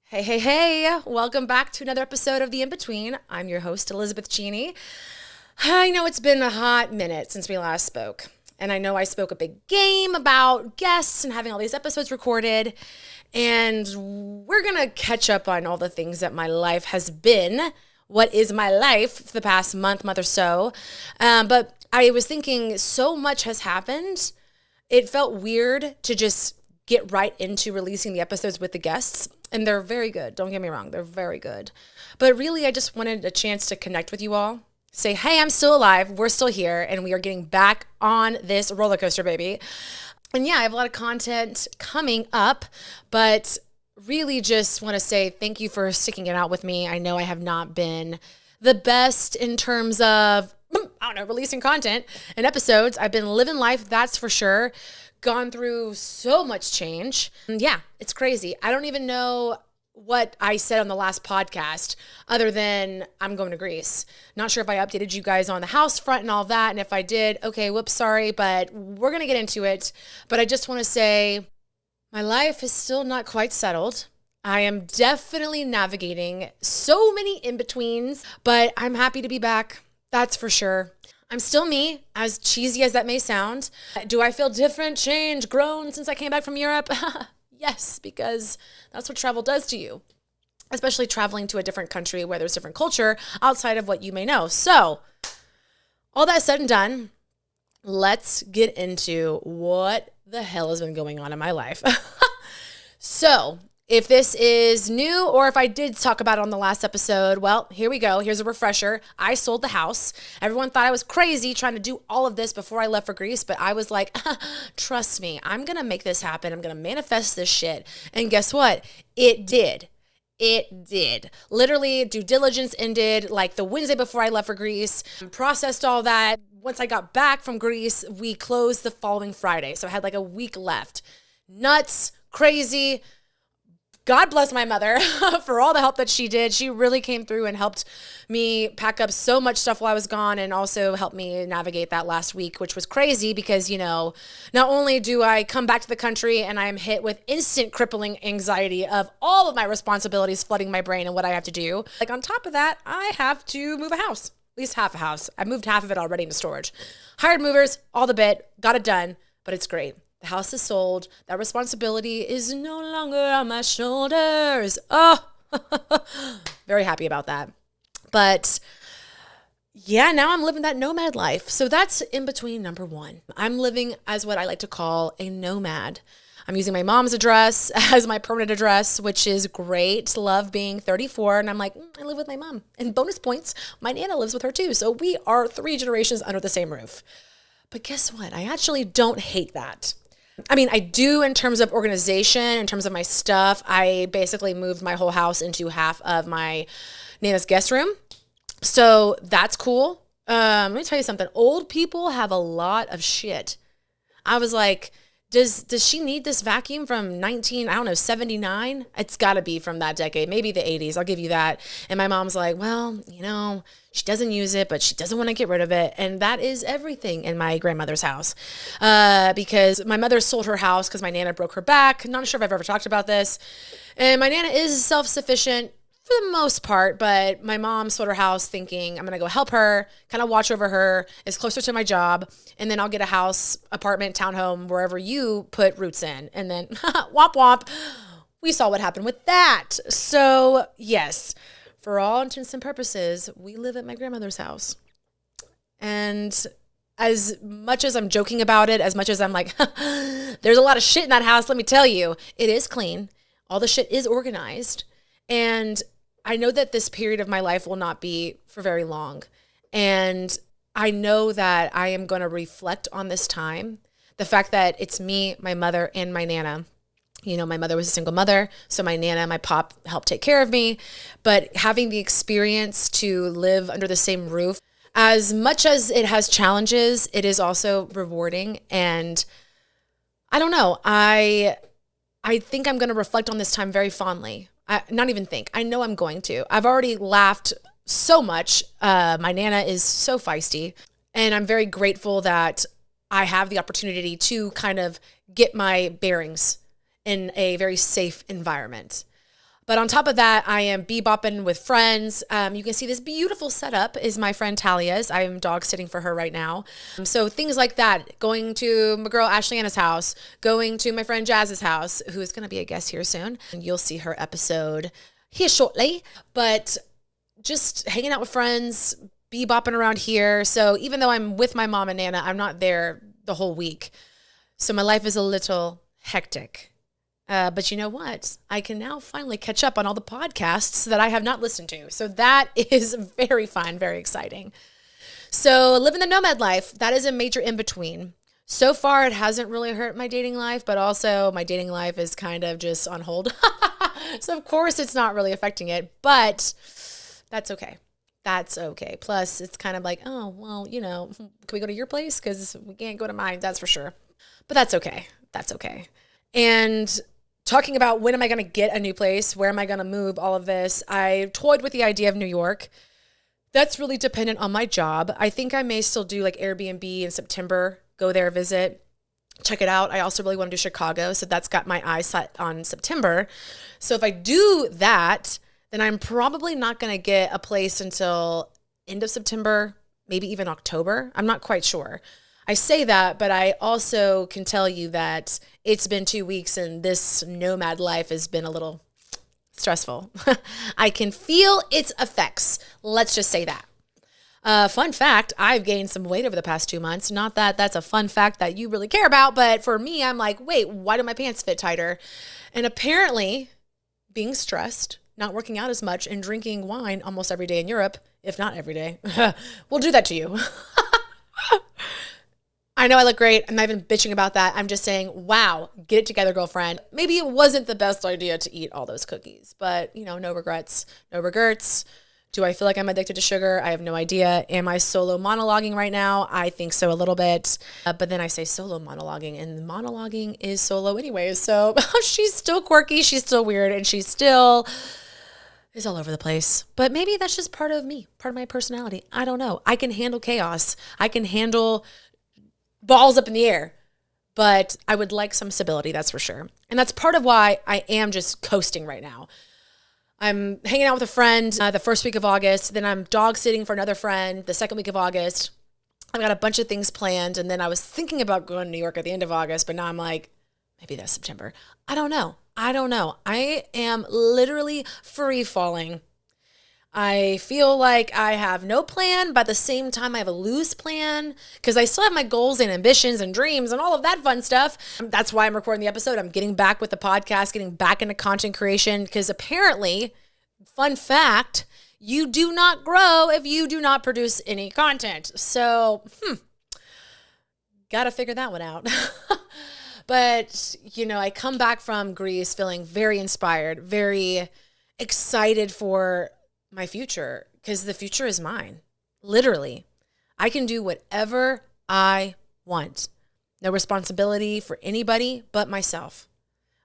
Hey, hey, hey, welcome back to another episode of The In-Between. I'm your host, Elizabeth Cheney. I know it's been a hot minute since we last spoke, and I know I spoke a big game about guests and having all these episodes recorded, and we're going to catch up on all the things that my life has been, what is my life for the past month or so, but I was thinking so much has happened, it felt weird to just get right into releasing the episodes with the guests. And they're very good. Don't get me wrong. They're very good. But really, I just wanted a chance to connect with you all. Say, hey, I'm still alive. We're still here. And we are getting back on this roller coaster, baby. And yeah, I have a lot of content coming up. But really just want to say thank you for sticking it out with me. I know I have not been the best in terms of, releasing content and episodes. I've been living life, that's for sure. Gone through so much change. Yeah, it's crazy. I don't even know what I said on the last podcast other than I'm going to Greece. Not sure if I updated you guys on the house front and all that. And if I did, okay, whoops, sorry, but we're going to get into it. But I just want to say my life is still not quite settled. I am definitely navigating so many in-betweens, but I'm happy to be back. That's for sure. I'm still me, as cheesy as that may sound. Do I feel different, changed, grown since I came back from Europe? Yes, because that's what travel does to you, especially traveling to a different country where there's different culture outside of what you may know. So, all that said and done, let's get into what the hell has been going on in my life. So, if this is new or if I did talk about it on the last episode, well, here we go. Here's a refresher. I sold the house. Everyone thought I was crazy trying to do all of this before I left for Greece, but I was like, trust me, I'm going to make this happen. I'm going to manifest this shit. And guess what? It did. It did. Literally, due diligence ended like the Wednesday before I left for Greece. Processed all that. Once I got back from Greece, we closed the following Friday. So I had like a week left. Nuts, crazy. God bless my mother for all the help that she did. She really came through and helped me pack up so much stuff while I was gone and also helped me navigate that last week, which was crazy because, not only do I come back to the country and I am hit with instant crippling anxiety of all of my responsibilities flooding my brain and what I have to do. Like on top of that, I have to move a house, at least half a house. I moved half of it already into storage. Hired movers, all the bit, got it done, but it's great. The house is sold. That responsibility is no longer on my shoulders. Oh, very happy about that. But yeah, now I'm living that nomad life. So that's in between number one. I'm living as what I like to call a nomad. I'm using my mom's address as my permanent address, which is great. Love being 34. And I'm like, I live with my mom. And bonus points, my Nana lives with her too. So we are 3 generations under the same roof. But guess what? I actually don't hate that. I mean, I do in terms of organization, in terms of my stuff. I basically moved my whole house into half of my Nana's guest room. So that's cool. Let me tell you something. Old people have a lot of shit. I was like, does she need this vacuum from 79? It's got to be from that decade, maybe the 80s. I'll give you that. And my mom's like, well, she doesn't use it, but she doesn't want to get rid of it. And that is everything in my grandmother's house. Because my mother sold her house because my Nana broke her back. Not sure if I've ever talked about this. And my Nana is self-sufficient for the most part, but my mom sold her house thinking I'm going to go help her, kind of watch over her, is closer to my job, and then I'll get a house, apartment, townhome, wherever you put roots in. And then womp womp, we saw what happened with that. So yes, for all intents and purposes, we live at my grandmother's house. And as much as I'm joking about it, as much as I'm like, there's a lot of shit in that house, let me tell you, it is clean. All the shit is organized. And I know that this period of my life will not be for very long. And I know that I am going to reflect on this time. The fact that it's me, my mother, and my Nana. My mother was a single mother, so my Nana and my pop helped take care of me. But having the experience to live under the same roof, as much as it has challenges, it is also rewarding. And I don't know, I think I'm going to reflect on this time very fondly. Not even think. I know I'm going to. I've already laughed so much. My Nana is so feisty. And I'm very grateful that I have the opportunity to kind of get my bearings in a very safe environment. But on top of that, I am bebopping with friends. You can see this beautiful setup is my friend Talia's. I'm dog sitting for her right now. So things like that, going to my girl Ashley Anna's house, going to my friend Jazz's house, who is going to be a guest here soon. And you'll see her episode here shortly. But just hanging out with friends, bebopping around here. So even though I'm with my mom and Nana, I'm not there the whole week. So my life is a little hectic. But you know what? I can now finally catch up on all the podcasts that I have not listened to. So that is very fun, very exciting. So living the nomad life, that is a major in-between. So far, it hasn't really hurt my dating life, but also my dating life is kind of just on hold. So of course, it's not really affecting it, but that's okay. That's okay. Plus, it's kind of like, oh, well, can we go to your place? Because we can't go to mine, that's for sure. But that's okay. That's okay. And talking about when am I going to get a new place? Where am I going to move? All of this. I toyed with the idea of New York. That's really dependent on my job. I think I may still do like Airbnb in September, go there, visit, check it out. I also really want to do Chicago. So that's got my eyes set on September. So if I do that, then I'm probably not going to get a place until end of September, maybe even October. I'm not quite sure. I say that, but I also can tell you that it's been 2 weeks and this nomad life has been a little stressful. I can feel its effects. Let's just say that. Fun fact, I've gained some weight over the past 2 months. Not that that's a fun fact that you really care about, but for me, I'm like, wait, why do my pants fit tighter? And apparently being stressed, not working out as much, and drinking wine almost every day in Europe, if not every day, will do that to you. I know I look great. I'm not even bitching about that. I'm just saying, wow, get it together, girlfriend. Maybe it wasn't the best idea to eat all those cookies, but no regrets, no regrets. Do I feel like I'm addicted to sugar? I have no idea. Am I solo monologuing right now? I think so a little bit. But then I say solo monologuing, and monologuing is solo anyways. So she's still quirky. She's still weird, and she still is all over the place. But maybe that's just part of me, part of my personality. I don't know. I can handle chaos. I can handle balls up in the air, but I would like some stability, that's for sure. And that's part of why I am just coasting right now. I'm hanging out with a friend the first week of August, then I'm dog sitting for another friend the second week of August. I've got a bunch of things planned, and then I was thinking about going to New York at the end of August, but now I'm like, maybe that's September. I don't know. I am literally free falling. I feel like I have no plan, but at the same time, I have a loose plan because I still have my goals and ambitions and dreams and all of that fun stuff. That's why I'm recording the episode. I'm getting back with the podcast, getting back into content creation because apparently, fun fact, you do not grow if you do not produce any content. So, got to figure that one out. But, I come back from Greece feeling very inspired, very excited for my future, because the future is mine. Literally, I can do whatever I want. No responsibility for anybody but myself.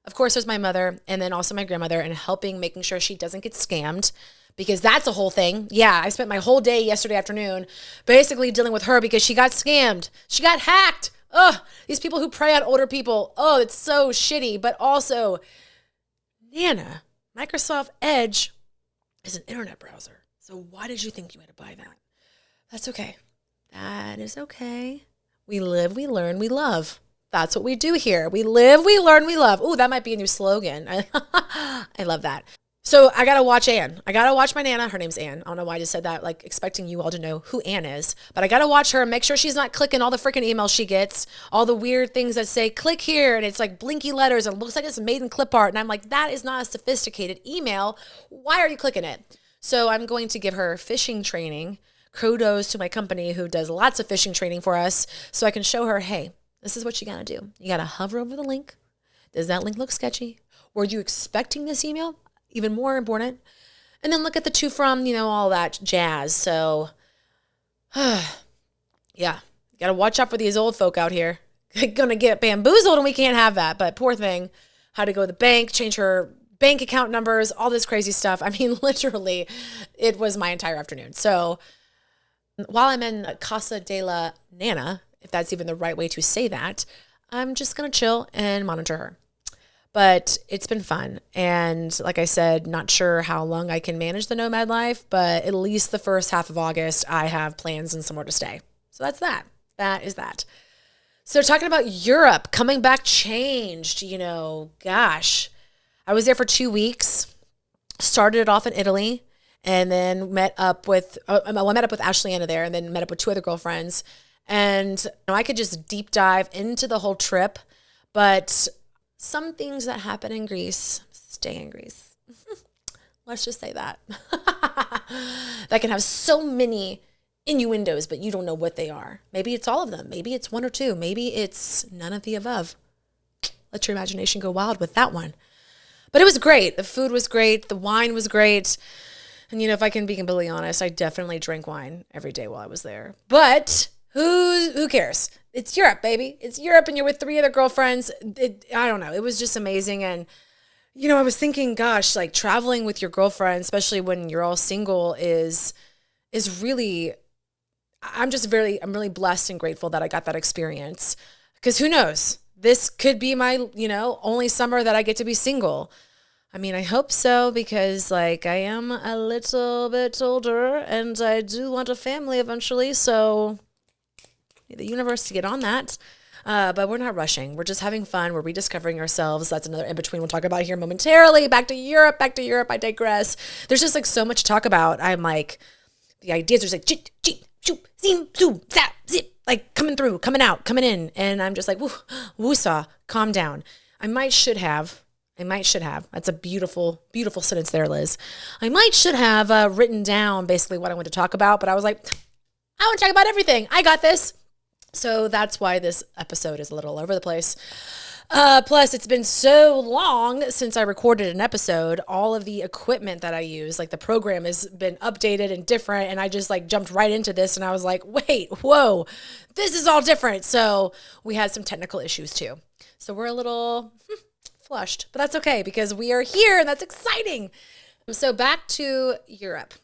Of course, there's my mother and then also my grandmother and making sure she doesn't get scammed, because that's a whole thing. Yeah, I spent my whole day yesterday afternoon basically dealing with her because she got scammed. She got hacked. Ugh, these people who prey on older people. Oh, it's so shitty. But also, Nana, Microsoft Edge is an internet browser. So why did you think you had to buy that? That's okay. That is okay. We live, we learn, we love. That's what we do here. We live, we learn, we love. Ooh, that might be a new slogan. I love that. So I got to watch Anne. I got to watch my Nana. Her name's Anne. I don't know why I just said that, like expecting you all to know who Anne is. But I got to watch her and make sure she's not clicking all the freaking emails she gets, all the weird things that say click here and it's like blinky letters and it looks like it's made in clip art. And I'm like, that is not a sophisticated email. Why are you clicking it? So I'm going to give her phishing training. Kudos to my company who does lots of phishing training for us. So I can show her, hey, this is what you got to do. You got to hover over the link. Does that link look sketchy? Were you expecting this email? Even more important. And then look at the to from, all that jazz. So, yeah, got to watch out for these old folk out here. Gonna get bamboozled and we can't have that. But poor thing, had to go to the bank, change her bank account numbers, all this crazy stuff. I mean, literally, it was my entire afternoon. So while I'm in Casa de la Nana, if that's even the right way to say that, I'm just going to chill and monitor her. But it's been fun. And like I said, not sure how long I can manage the nomad life, but at least the first half of August, I have plans and somewhere to stay. So that's that. That is that. So talking about Europe, coming back changed, gosh. I was there for 2 weeks, started it off in Italy, and then met up with Ashley Anna there, and then met up with 2 other girlfriends. And I could just deep dive into the whole trip, but some things that happen in Greece stay in Greece. Let's just say that. That can have so many innuendos, but you don't know what they are. Maybe it's all of them. Maybe it's 1 or 2. Maybe it's none of the above. Let your imagination go wild with that one. But it was great. The food was great. The wine was great. And, if I can be completely honest, I definitely drank wine every day while I was there. But who cares? It's Europe, baby. It's Europe, and you're with 3 other girlfriends. I don't know. It was just amazing. And, I was thinking, gosh, like traveling with your girlfriend, especially when you're all single, is really, I'm really blessed and grateful that I got that experience. Because who knows? This could be my, only summer that I get to be single. I mean, I hope so, because I am a little bit older and I do want a family eventually. So the universe to get on that. But we're not rushing. We're just having fun. We're rediscovering ourselves. That's another in between we'll talk about here momentarily. Back to Europe. I digress. There's just so much to talk about. I'm the ideas are just cheep, shoop, zoom, zoom, zap, zip, coming through, coming out, coming in. And I'm just woo, woosah, calm down. I might should have. That's a beautiful, beautiful sentence there, Liz. I should have written down basically what I want to talk about, but I was like, I want to talk about everything. I got this. So that's why this episode is a little all over the place. Plus, it's been so long since I recorded an episode. All of the equipment that I use, the program has been updated and different. And I just jumped right into this. And I was like, wait, whoa, this is all different. So we had some technical issues too. So we're a little flushed, but that's okay because we are here and that's exciting. So back to Europe.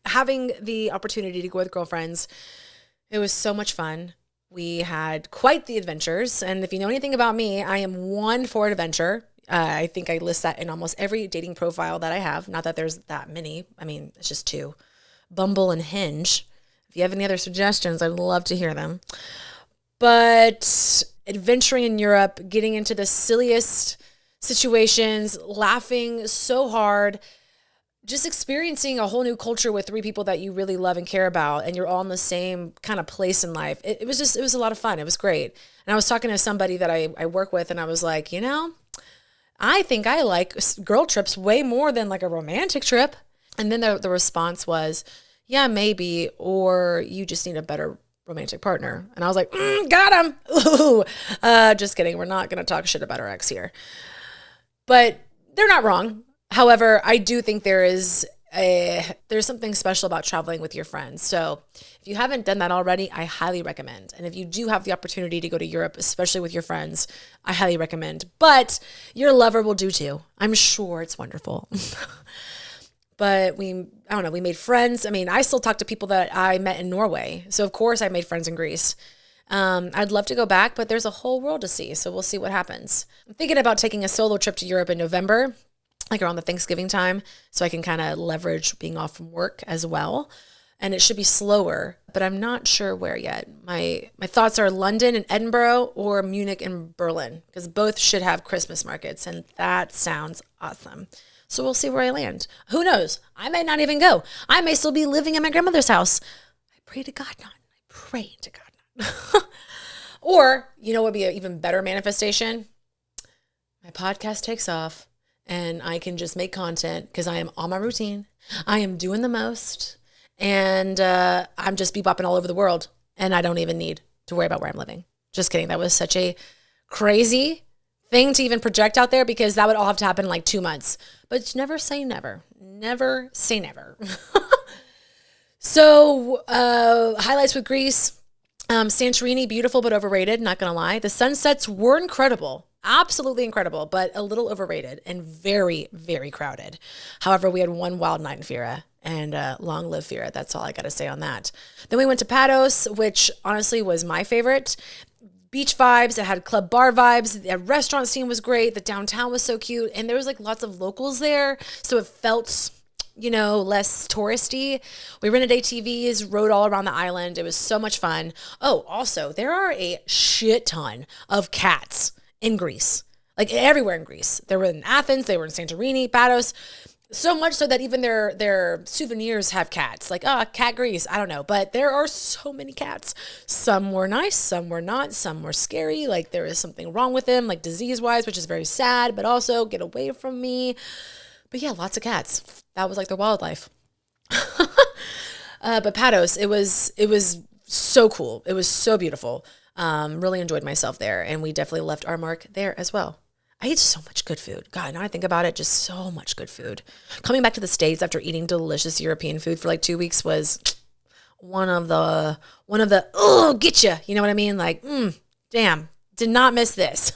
Having the opportunity to go with girlfriends, it was so much fun. We had quite the adventures. And if you know anything about me, I am one for adventure. I think I list that in almost every dating profile that I have. Not that there's that many. I mean, it's just 2. Bumble and Hinge. If you have any other suggestions, I'd love to hear them. But adventuring in Europe, getting into the silliest situations, laughing so hard, just experiencing a whole new culture with 3 people that you really love and care about, and you're all in the same kind of place in life. It was a lot of fun. It was great. And I was talking to somebody that I work with, and I was like, I think I like girl trips way more than a romantic trip. And then the response was, yeah, maybe, or you just need a better romantic partner. And I was like, got him. Ooh. Just kidding. We're not going to talk shit about our ex here. But they're not wrong. However, I do think there's something special about traveling with your friends. So if you haven't done that already, I highly recommend. And if you do have the opportunity to go to Europe, especially with your friends, I highly recommend. But your lover will do too. I'm sure it's wonderful. But we made friends. I mean, I still talk to people that I met in Norway. So of course I made friends in Greece. I'd love to go back, but there's a whole world to see. So we'll see what happens. I'm thinking about taking a solo trip to Europe in November, around the Thanksgiving time, so I can kind of leverage being off from work as well. And it should be slower, but I'm not sure where yet. My thoughts are London and Edinburgh or Munich and Berlin, because both should have Christmas markets, and that sounds awesome. So we'll see where I land. Who knows? I may not even go. I may still be living in my grandmother's house. I pray to God not. Or, what would be an even better manifestation? My podcast takes off. And I can just make content because I am on my routine. I am doing the most. And I'm just bebopping all over the world. And I don't even need to worry about where I'm living. Just kidding. That was such a crazy thing to even project out there because that would all have to happen in 2 months. But never say never. Never say never. So highlights with Greece. Santorini, beautiful but overrated. Not going to lie. The sunsets were incredible. Absolutely incredible, but a little overrated and very, very crowded. However, we had one wild night in Fira, and long live Fira. That's all I got to say on that. Then we went to Pados, which honestly was my favorite. beach vibes. It had club bar vibes. The restaurant scene was great. The downtown was so cute. And there was like lots of locals there. So it felt, less touristy. We rented ATVs, rode all around the island. It was so much fun. Oh, also, there are a shit ton of cats in Greece, like everywhere in Greece. They were in Athens, they were in Santorini, Paros, so much so that even their souvenirs have cats. Like, cat Greece, I don't know. But there are so many cats. Some were nice, some were not, some were scary. Like there is something wrong with them, like disease-wise, which is very sad, but also get away from me. But yeah, lots of cats. That was like their wildlife. But Patos, it was so cool. It was so beautiful. Really enjoyed myself there. And we definitely left our mark there as well. I ate so much good food. God, now I think about it, just so much good food. Coming back to the States after eating delicious European food for like 2 weeks was one of the, get you. You know what I mean? Like, damn, did not miss this.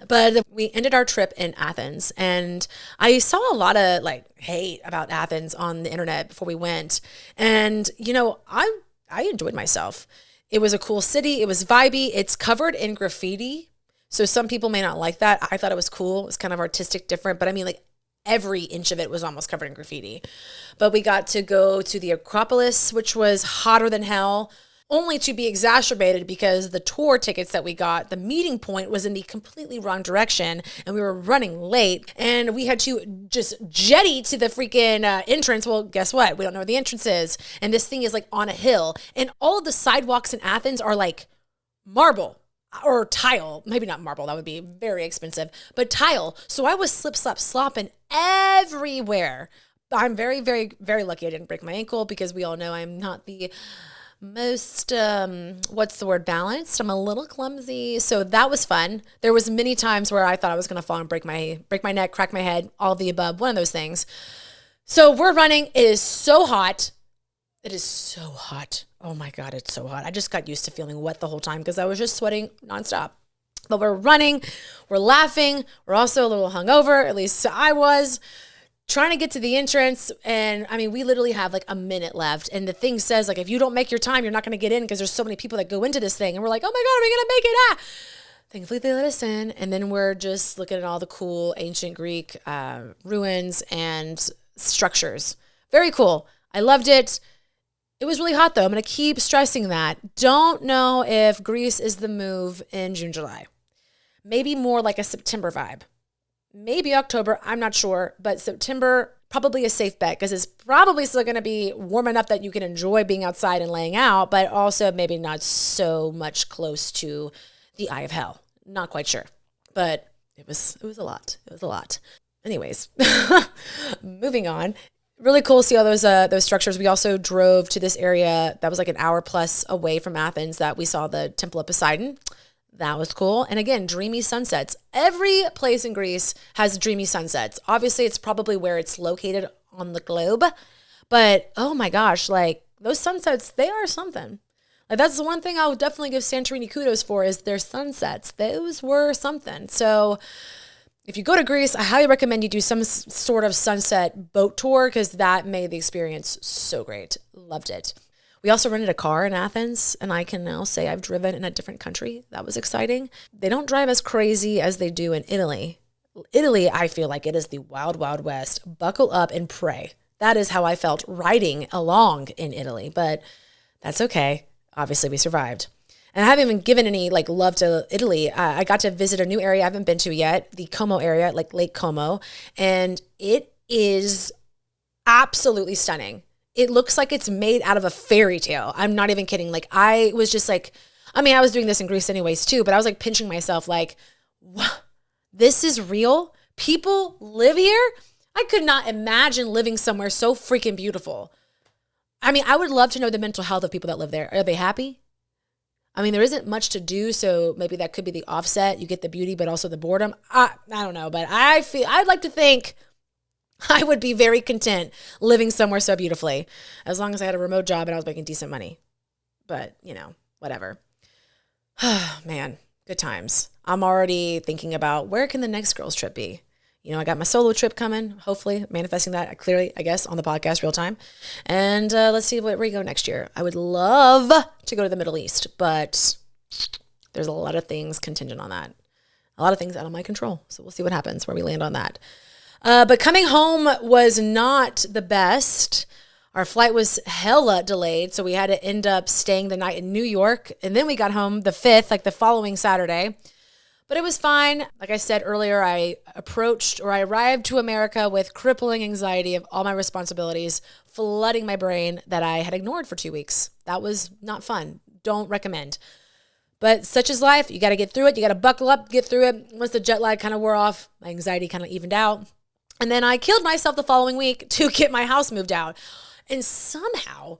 But we ended our trip in Athens, and I saw a lot of like hate about Athens on the internet before we went. And, I enjoyed myself. It was a cool city. It was vibey. It's covered in graffiti. So some people may not like that. I thought it was cool. It was kind of artistic, different, but I mean like every inch of it was almost covered in graffiti. But we got to go to the Acropolis, which was hotter than hell, only to be exacerbated because the tour tickets that we got, the meeting point was in the completely wrong direction and we were running late and we had to just jetty to the freaking entrance. Well, guess what? We don't know where the entrance is. And this thing is like on a hill and all of the sidewalks in Athens are like marble or tile. Maybe not marble. That would be very expensive, but tile. So I was slip, slap, slopping everywhere. I'm very, very, very lucky I didn't break my ankle because we all know I'm not the most, balanced. I'm a little clumsy. So that was fun. There was many times where I thought I was going to fall and break my neck, crack my head, all of the above, one of those things. So we're running. It is so hot. It is so hot. Oh my God, it's so hot. I just got used to feeling wet the whole time because I was just sweating nonstop. But we're running, we're laughing. We're also a little hungover. At least I was. Trying to get to the entrance, and I mean, we literally have like a minute left, and the thing says like, if you don't make your time, you're not going to get in because there's so many people that go into this thing, and we're like, oh my God, are we going to make it? Thankfully, they let us in, and then we're just looking at all the cool ancient Greek ruins and structures. Very cool. I loved it. It was really hot, though. I'm going to keep stressing that. Don't know if Greece is the move in June, July. Maybe more like a September vibe. Maybe October, I'm not sure, but September, probably a safe bet because it's probably still going to be warm enough that you can enjoy being outside and laying out, but also maybe not so much close to the eye of hell. Not quite sure, but it was a lot. It was a lot. Anyways, moving on. Really cool to see all those structures. We also drove to this area that was like an hour plus away from Athens that we saw the Temple of Poseidon. That was cool. And again, dreamy sunsets. Every place in Greece has dreamy sunsets. Obviously, it's probably where it's located on the globe. But oh my gosh, like those sunsets, they are something. Like that's the one thing I'll definitely give Santorini kudos for is their sunsets. Those were something. So if you go to Greece, I highly recommend you do some sort of sunset boat tour because that made the experience so great. Loved it. We also rented a car in Athens, and I can now say I've driven in a different country. That was exciting. They don't drive as crazy as they do in Italy. Italy, I feel like it is the wild, wild west. Buckle up and pray. That is how I felt riding along in Italy, but that's okay. Obviously, we survived. And I haven't even given any like love to Italy. I got to visit a new area I haven't been to yet, the Como area, like Lake Como, and it is absolutely stunning. It looks like it's made out of a fairy tale. I'm not even kidding. Like I was just like, I mean, I was doing this in Greece anyways too, but I was like pinching myself like, what? This is real? People live here? I could not imagine living somewhere so freaking beautiful. I mean, I would love to know the mental health of people that live there. Are they happy? I mean, there isn't much to do, so maybe that could be the offset. You get the beauty, but also the boredom. I don't know, but I'd like to think I would be very content living somewhere so beautifully as long as I had a remote job and I was making decent money. But, whatever. Man, good times. I'm already thinking about where can the next girls trip be? I got my solo trip coming, hopefully manifesting that clearly, I guess, on the podcast real time. And let's see where we go next year. I would love to go to the Middle East, but there's a lot of things contingent on that. A lot of things out of my control. So we'll see what happens, where we land on that. But coming home was not the best. Our flight was hella delayed, so we had to end up staying the night in New York. And then we got home the 5th, like the following Saturday. But it was fine. Like I said earlier, I arrived to America with crippling anxiety of all my responsibilities, flooding my brain that I had ignored for 2 weeks. That was not fun. Don't recommend. But such is life. You got to get through it. You got to buckle up, get through it. Once the jet lag kind of wore off, my anxiety kind of evened out. And then I killed myself the following week to get my house moved out. And somehow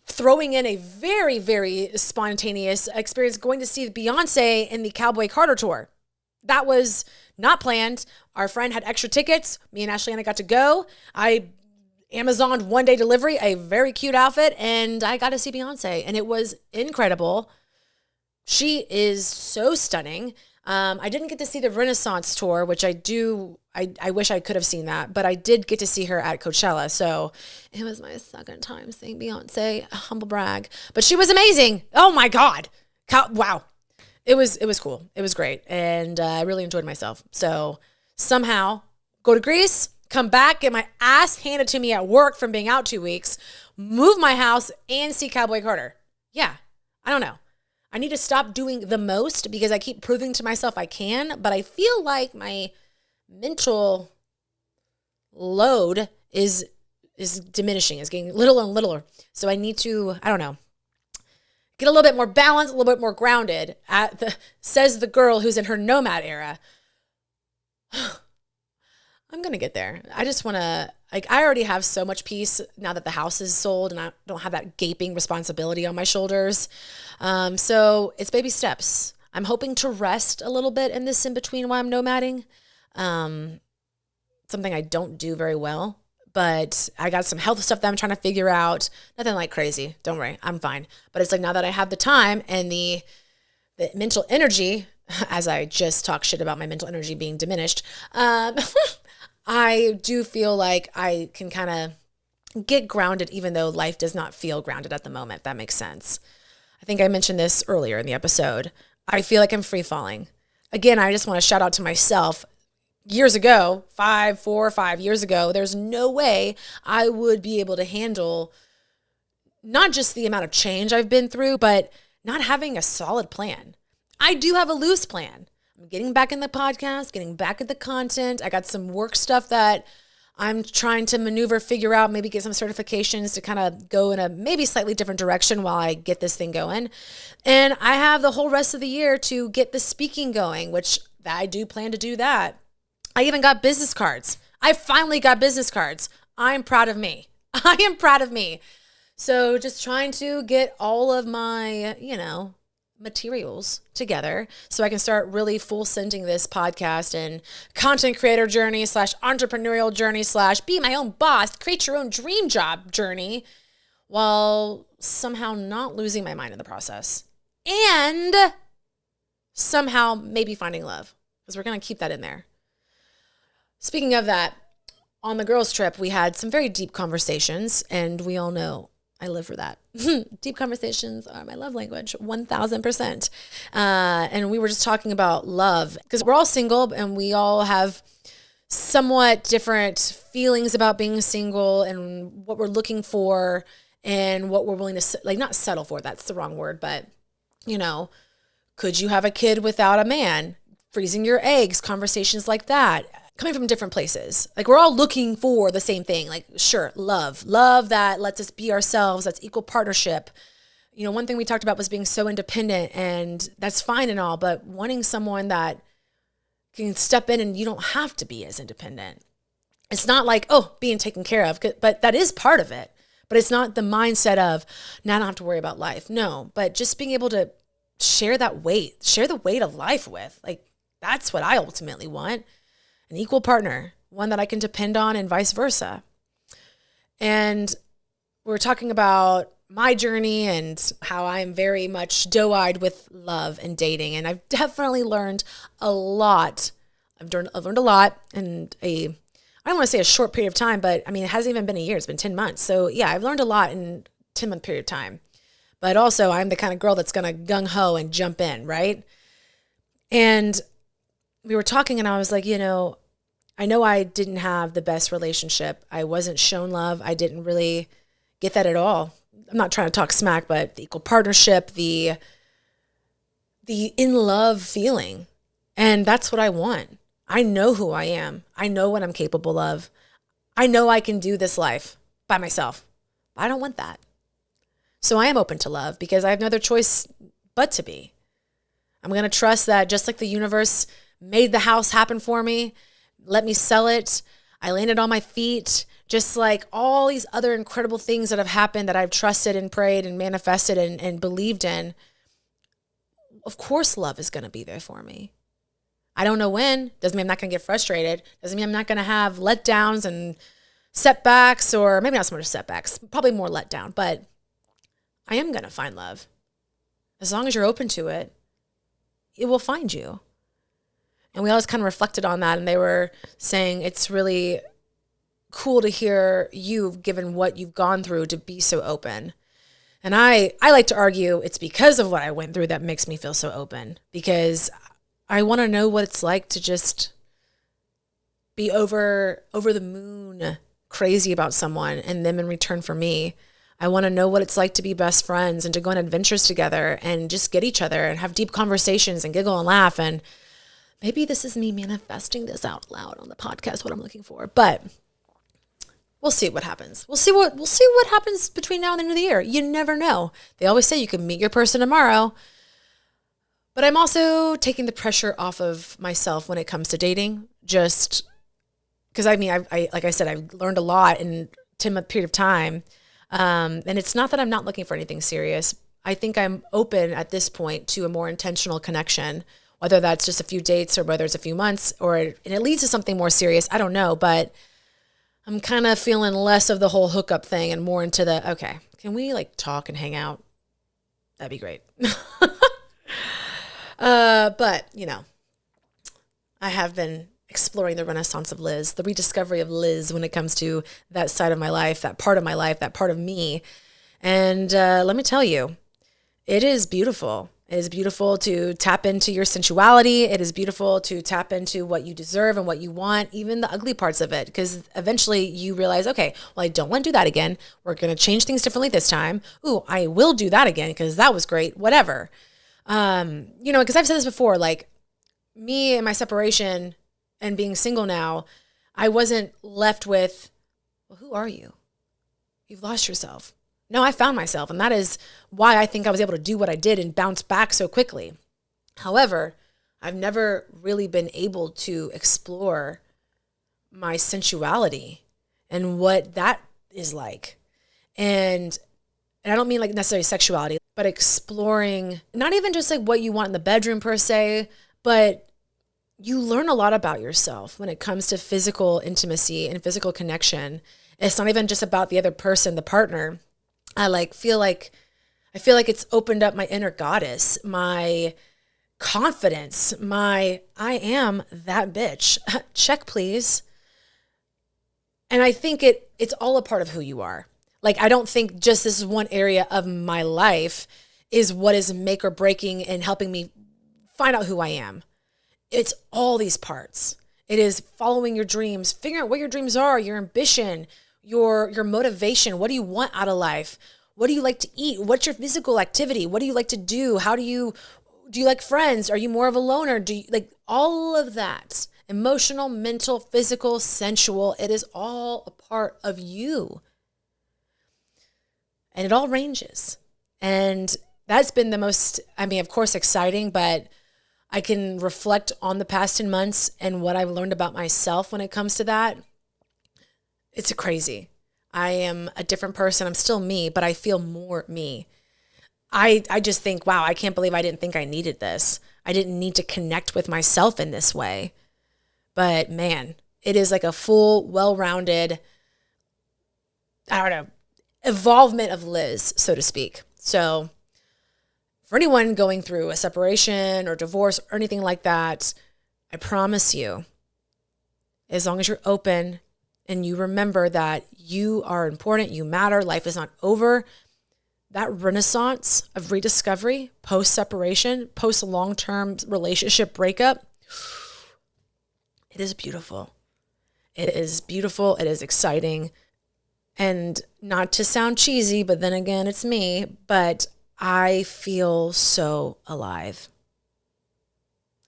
throwing in a very, very spontaneous experience going to see Beyonce in the Cowboy Carter tour. That was not planned. Our friend had extra tickets. Me and Ashley Anna got to go. I Amazoned one-day delivery, a very cute outfit, and I got to see Beyonce. And it was incredible. She is so stunning. I didn't get to see the Renaissance tour, which I wish I could have seen that, but I did get to see her at Coachella. So it was my second time seeing Beyonce, humble brag, but she was amazing. Oh my God. Wow. It was cool. It was great. And I really enjoyed myself. So somehow go to Greece, come back, get my ass handed to me at work from being out 2 weeks, move my house and see Cowboy Carter. Yeah. I don't know. I need to stop doing the most because I keep proving to myself I can, but I feel like my mental load is diminishing, is getting little and littler. So I need to, I don't know, get a little bit more balanced, a little bit more grounded. Says the girl who's in her nomad era. I'm going to get there. I just want to, I already have so much peace now that the house is sold and I don't have that gaping responsibility on my shoulders. So it's baby steps. I'm hoping to rest a little bit in this in between while I'm nomading. Something I don't do very well, but I got some health stuff that I'm trying to figure out. Nothing like crazy. Don't worry. I'm fine. But it's like now that I have the time and the mental energy, as I just talked shit about my mental energy being diminished, I do feel like I can kind of get grounded even though life does not feel grounded at the moment. That makes sense. I think I mentioned this earlier in the episode. I feel like I'm free falling. Again, I just want to shout out to myself. Years ago, 4 or 5 years ago, there's no way I would be able to handle not just the amount of change I've been through, but not having a solid plan. I do have a loose plan. I'm getting back in the podcast, getting back at the content. I got some work stuff that I'm trying to maneuver, figure out, maybe get some certifications to kind of go in a maybe slightly different direction while I get this thing going. And I have the whole rest of the year to get the speaking going, which I do plan to do that. I even got business cards. I finally got business cards. I'm proud of me. I am proud of me. So just trying to get all of my, materials together so I can start really full sending this podcast and content creator journey / entrepreneurial journey / be my own boss, create your own dream job journey while somehow not losing my mind in the process and somehow maybe finding love, because we're going to keep that in there. Speaking of that, on the girls' trip, we had some very deep conversations, and we all know I live for that. Deep conversations are my love language, 1000%. And we were just talking about love because we're all single and we all have somewhat different feelings about being single and what we're looking for and what we're willing to, not settle for. That's the wrong word, but could you have a kid without a man? Freezing your eggs, conversations like that. Coming from different places. We're all looking for the same thing. Sure, love that lets us be ourselves. That's equal partnership. One thing we talked about was being so independent, and that's fine and all, but wanting someone that can step in and you don't have to be as independent. It's not like, being taken care of, but that is part of it. But it's not the mindset of, now I don't have to worry about life. No, but just being able to share the weight of life with. That's what I ultimately want. An equal partner, one that I can depend on and vice versa. And we're talking about my journey and how I'm very much doe-eyed with love and dating. And I've definitely learned a lot. I've learned a lot in I don't want to say a short period of time, but it hasn't even been a year. It's been 10 months. So yeah, I've learned a lot in a 10-month period of time. But also I'm the kind of girl that's going to gung ho and jump in, right? And we were talking and I was like, I know I didn't have the best relationship. I wasn't shown love. I didn't really get that at all. I'm not trying to talk smack, but the equal partnership, the in love feeling. And that's what I want. I know who I am. I know what I'm capable of. I know I can do this life by myself. I don't want that. So I am open to love because I have no other choice but to be. I'm going to trust that just like the universe made the house happen for me, let me sell it, I landed on my feet, just like all these other incredible things that have happened that I've trusted and prayed and manifested and believed in. Of course, love is going to be there for me. I don't know when. Doesn't mean I'm not going to get frustrated. Doesn't mean I'm not going to have letdowns and setbacks, or maybe not so much setbacks, probably more letdown, but I am going to find love. As long as you're open to it, it will find you. And we always kind of reflected on that, and they were saying it's really cool to hear you, given what you've gone through, to be so open. And I like to argue it's because of what I went through that makes me feel so open, because I want to know what it's like to just be over the moon crazy about someone and them in return for me. I want to know what it's like to be best friends and to go on adventures together and just get each other and have deep conversations and giggle and laugh. And maybe this is me manifesting this out loud on the podcast, what I'm looking for, but we'll see what happens. We'll see what happens between now and the end of the year. You never know. They always say you can meet your person tomorrow, but I'm also taking the pressure off of myself when it comes to dating, just because I like I said, I've learned a lot in a 10-month period of time. And it's not that I'm not looking for anything serious. I think I'm open at this point to a more intentional connection, whether that's just a few dates or whether it's a few months and it leads to something more serious. I don't know, but I'm kind of feeling less of the whole hookup thing and more into the, okay, can we like talk and hang out? That'd be great. But I have been exploring the renaissance of Liz, the rediscovery of Liz when it comes to that side of my life, that part of my life, that part of me. And let me tell you, it is beautiful. It is beautiful to tap into your sensuality. It is beautiful to tap into what you deserve and what you want, even the ugly parts of it, because eventually you realize, okay, well, I don't want to do that again. We're going to change things differently this time. Ooh, I will do that again because that was great, whatever. Because I've said this before, like me and my separation and being single now, I wasn't left with, well, who are you? You've lost yourself. No, I found myself, and that is why I think I was able to do what I did and bounce back so quickly. However, I've never really been able to explore my sensuality and what that is like. And I don't mean like necessarily sexuality, but exploring not even just like what you want in the bedroom per se, but you learn a lot about yourself when it comes to physical intimacy and physical connection. It's not even just about the other person, the partner. I feel like it's opened up my inner goddess, my confidence, I am that bitch. Check, please. And I think it's all a part of who you are. Like, I don't think just this is one area of my life is what is make or breaking and helping me find out who I am. It's all these parts. It is following your dreams, figuring out what your dreams are, your ambition, your motivation. What do you want out of life? What do you like to eat? What's your physical activity? What do you like to do? Do you like friends? Are you more of a loner? Do you like all of that? Emotional, mental, physical, sensual. It is all a part of you. And it all ranges. And that's been the most, of course, exciting, but I can reflect on the past 10 months and what I've learned about myself when it comes to that. It's crazy. I am a different person. I'm still me, but I feel more me. I just think, wow, I can't believe I didn't think I needed this. I didn't need to connect with myself in this way. But man, it is like a full, well-rounded, evolvement of Liz, so to speak. So for anyone going through a separation or divorce or anything like that, I promise you, as long as you're open and you remember that you are important, you matter, life is not over, that renaissance of rediscovery, post-separation, post-long-term relationship breakup, it is beautiful. It is beautiful. It is exciting. And not to sound cheesy, but then again, it's me, but I feel so alive.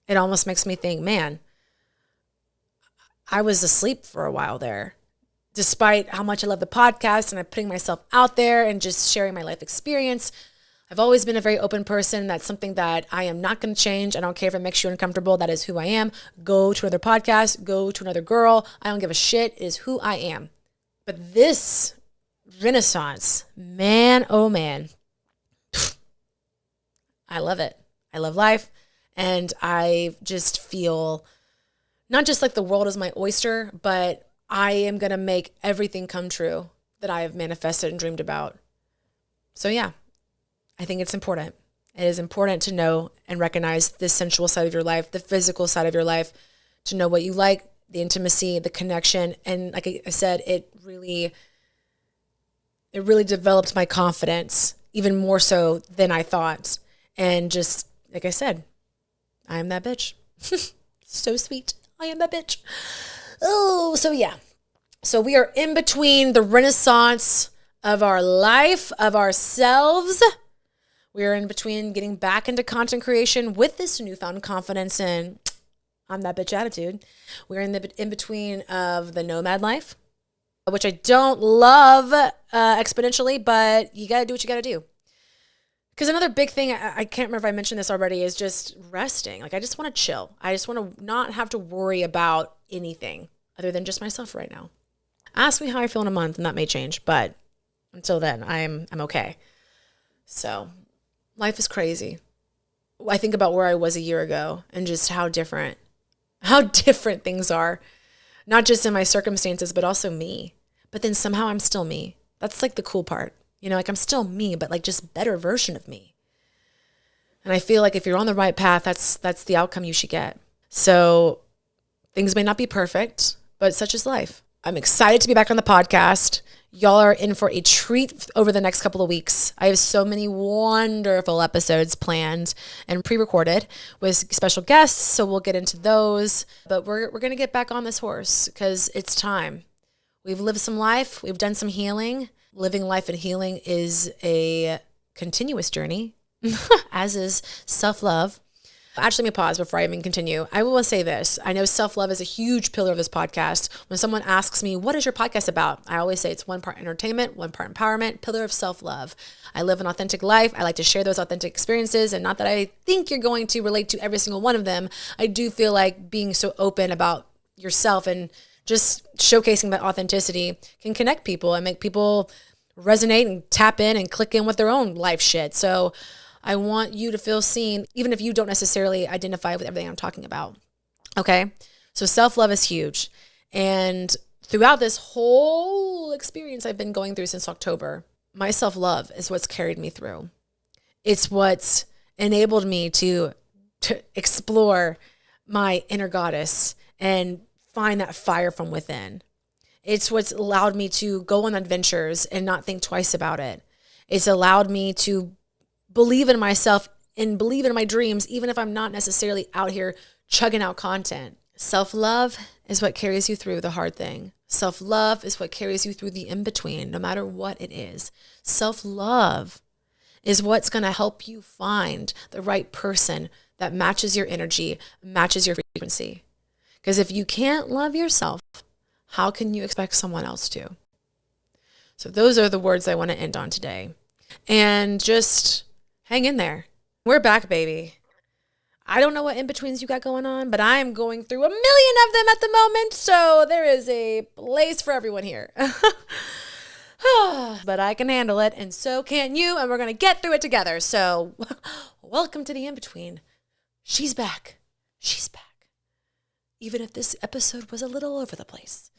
It almost makes me think, man, I was asleep for a while there. Despite how much I love the podcast and I'm putting myself out there and just sharing my life experience, I've always been a very open person. That's something that I am not going to change. I don't care if it makes you uncomfortable. That is who I am. Go to another podcast, go to another girl. I don't give a shit. It is who I am. But this renaissance, man, oh man, I love it. I love life. And I just feel not just like the world is my oyster, but I am going to make everything come true that I have manifested and dreamed about. So yeah, I think it's important. It is important to know and recognize the sensual side of your life, the physical side of your life, to know what you like, the intimacy, the connection. And like I said, it really developed my confidence even more so than I thought. And just like I said, I am that bitch. So sweet. I am that bitch. Oh, so yeah. So we are in between the renaissance of our life, of ourselves. We are in between getting back into content creation with this newfound confidence and I'm that bitch attitude. We're in between of the nomad life, which I don't love exponentially, but you got to do what you got to do. Because another big thing, I can't remember if I mentioned this already, is just resting. Like I just want to chill. I just want to not have to worry about anything other than just myself right now. Ask me how I feel in a month and that may change, but until then, I'm okay. So life is crazy. I think about where I was a year ago and just how different things are, not just in my circumstances, but also me. But then somehow I'm still me. That's like the cool part. You know, like I'm still me, but like just better version of me. And I feel like if you're on the right path, that's the outcome you should get. So things may not be perfect, but such is life. I'm excited to be back on the podcast. Y'all are in for a treat over the next couple of weeks. I have so many wonderful episodes planned and pre-recorded with special guests, so we'll get into those. But we're going to get back on this horse because it's time. We've lived some life. We've done some healing. Living life and healing is a continuous journey, as is self-love. Actually, let me pause before I even continue. I will say this. I know self-love is a huge pillar of this podcast. When someone asks me, what is your podcast about? I always say it's one part entertainment, one part empowerment, pillar of self-love. I live an authentic life. I like to share those authentic experiences. And not that I think you're going to relate to every single one of them. I do feel like being so open about yourself and just showcasing that authenticity can connect people and make people resonate and tap in and click in with their own life shit. So I want you to feel seen, even if you don't necessarily identify with everything I'm talking about. Okay? So self-love is huge. And throughout this whole experience I've been going through since October, my self-love is what's carried me through. It's what's enabled me to explore my inner goddess and find that fire from within. It's what's allowed me to go on adventures and not think twice about it. It's allowed me to believe in myself and believe in my dreams, even if I'm not necessarily out here chugging out content. Self-love is what carries you through the hard thing. Self-love is what carries you through the in-between, no matter what it is. Self-love is what's going to help you find the right person that matches your energy, matches your frequency. Because if you can't love yourself, how can you expect someone else to? So those are the words I want to end on today. And just hang in there. We're back, baby. I don't know what in-betweens you got going on, but I am going through 1 million of them at the moment. So there is a place for everyone here. But I can handle it, and so can you, and we're going to get through it together. So welcome to the in-between. She's back. She's back. Even if this episode was a little all over the place.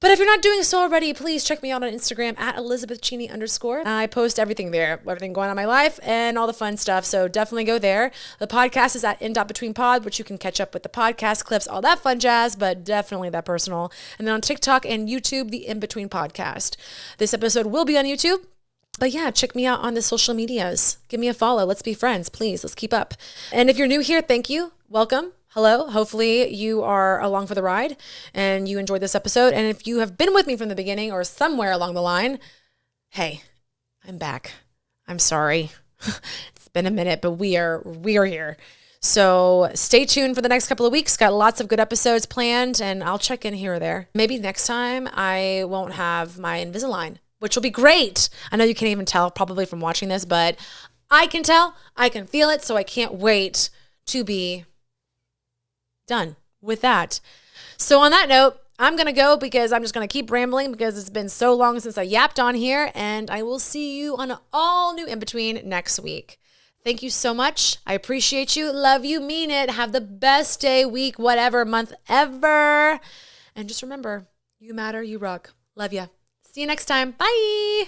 But if you're not doing so already, please check me out on Instagram at ElizabethCheney_. I post everything there, everything going on in my life and all the fun stuff. So definitely go there. The podcast is at in.betweenpod, which you can catch up with the podcast clips, all that fun jazz, but definitely that personal. And then on TikTok and YouTube, the In Between Podcast. This episode will be on YouTube. But yeah, check me out on the social medias. Give me a follow. Let's be friends, please. Let's keep up. And if you're new here, thank you. Welcome. Hello. Hopefully you are along for the ride and you enjoyed this episode. And if you have been with me from the beginning or somewhere along the line, hey, I'm back. I'm sorry. It's been a minute, but we are here. So stay tuned for the next couple of weeks. Got lots of good episodes planned, and I'll check in here or there. Maybe next time I won't have my Invisalign, which will be great. I know you can't even tell probably from watching this, but I can tell, I can feel it. So I can't wait to be done with that. So on that note, I'm going to go because I'm just going to keep rambling because it's been so long since I yapped on here, and I will see you on an all new In Between next week. Thank you so much. I appreciate you. Love you. Mean it. Have the best day, week, whatever, month ever. And just remember, you matter, you rock. Love ya. See you next time. Bye.